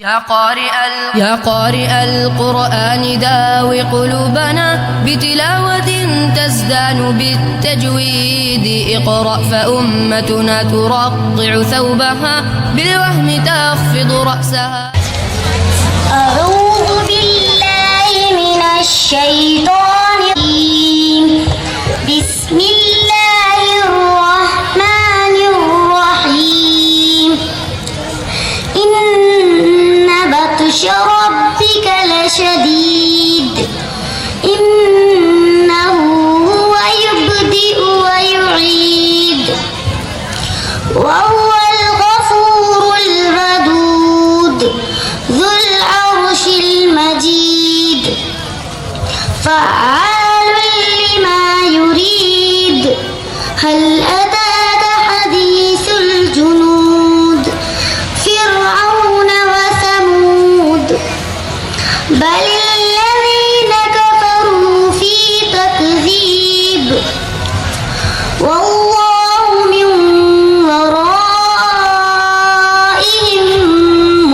يا قارئ القرآن داوي قلوبنا بتلاوة تزدان بالتجويد. اقرأ فأمتنا ترقع ثوبها بالوهم تخفض رأسها. أعوذ بالله من الشيطان الرجيم. بسم الله الرحمن الرحيم. إن بطش ربك لشديد. إنه هو يبدئ ويعيد وهو الغفور الودود ذو العرش المجيد فعال لما يريد. هل أتاك حديث الجنود فرعون وثمود بل الذين كفروا في تكذيب والله من ورائهم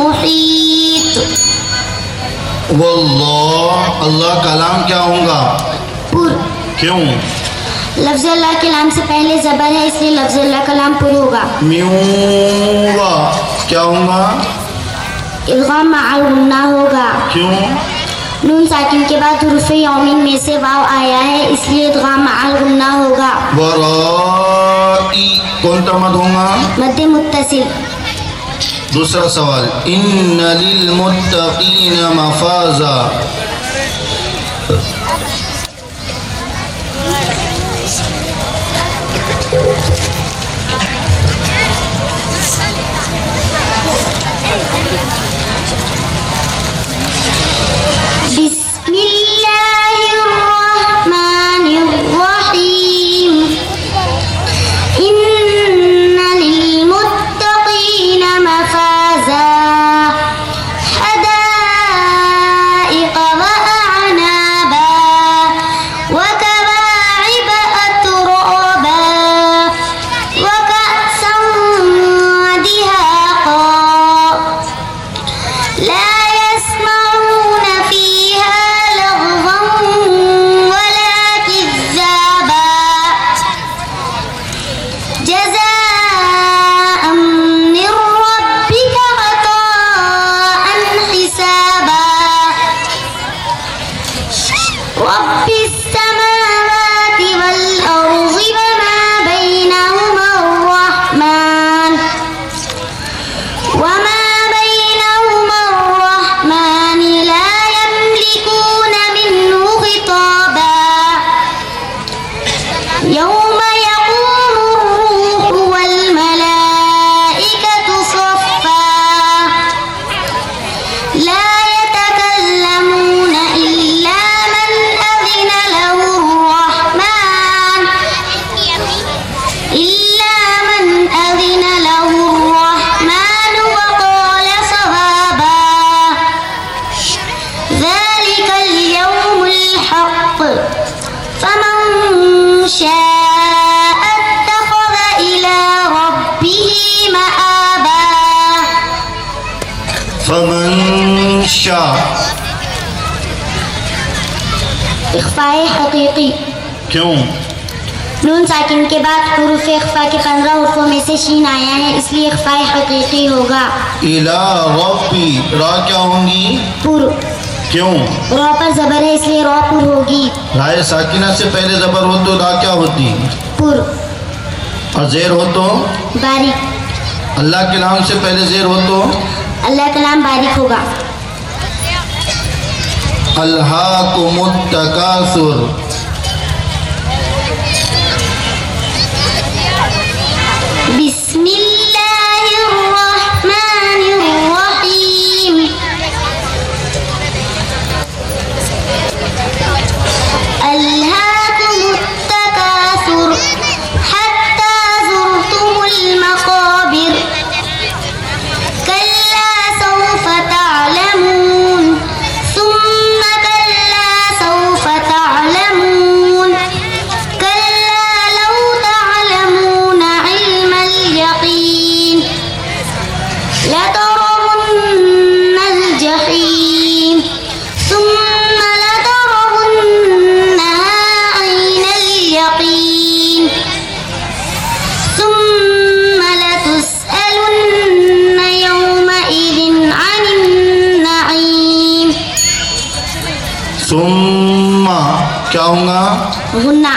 محيط. वल्लाह अल्लाह कलाम क्या होगा? क्यों? लफ्ज़ अल्लाह कलाम से पहले ज़बर है इसलिए लफ्ज़ अल्लाह कलाम पुर होगा। म्यूंगा क्या होगा? इल्गाम मअल गुन्ना होगा। क्यों? नून साकिन के बाद हुरूफ़ यौमिन में से वाव आया है इसलिए इल्गाम मअल गुन्ना होगा। वराई कौन सा मद होगा? मद्द मुत्तसिल। दूसरा सवाल इन्न लिल मुत्तकीन मफाजा। बिस्मिल्लाहिर्रहमानिर्रहीम। इन्न लिलमुत्तकीन मफाजा हदाइक़ व अअनाबा व कवाइब अतराबा व कअसन दिहाक़ा ला يسمعون فيها لغوا ولا كذابا جزاء من ربك عطاء حسابا. رب السماوات والأرض وما بينهما الرحمن وما بينهما الرحمن لا يملكون منه خطابا. يوم يقوم الروح والملائكة صفا لا يتكلمون إلا من أذن له الرحمن وقال صوابا. ذلك اليوم الحق فمن شاء اتخذ إلى ربه مآبا. फमन शाह इख्फाए हकीकी। क्यों? नून साकिन के बाद हुरूफ इख्फा के 15 हुर्फों में से शीन आया है इसलिए इख्फाए हकीकी होगा। इला रब्बी रा क्या होंगी? पुर। क्यों? रॉ पर ज़बर है इसलिए रॉ पुर होगी। राय साकिना से पहले जबर हो तो रा क्या होती? पुर। और जेर हो तो? बारीक। अल्लाह के नाम से पहले जेर हो तो? अल्लाह कलाम बारीक होगा। अल्हाकुमुत तकासुर। बिस्मिल्लाहिर्रहमानिर्रहीम। अल्हाकुमुत तकासुर हत्ता ज़ुरतुमुल मक़ाबिर कल्ला सौफ तअलमून सुम्मा कल्ला सौफ तअलमून होगा? गुन्ना।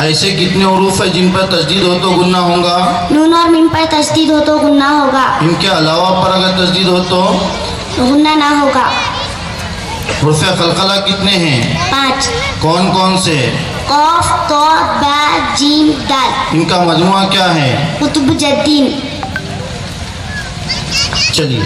ऐसे कितने उरूफ है जिन पर तस्दीद हो तो गुन्ना होगा? नून और मीम पर तस्दीद हो तो गुन्ना होगा, इनके अलावा पर अगर तस्दीद हो तो गुन्ना ना होगा। हुर्फ खलखला कितने हैं? 5। कौन कौन से? कौफ, तो, बा, जीम, दाल। इनका मजमुआ क्या है? कुतुब जद्दीन। चलिए।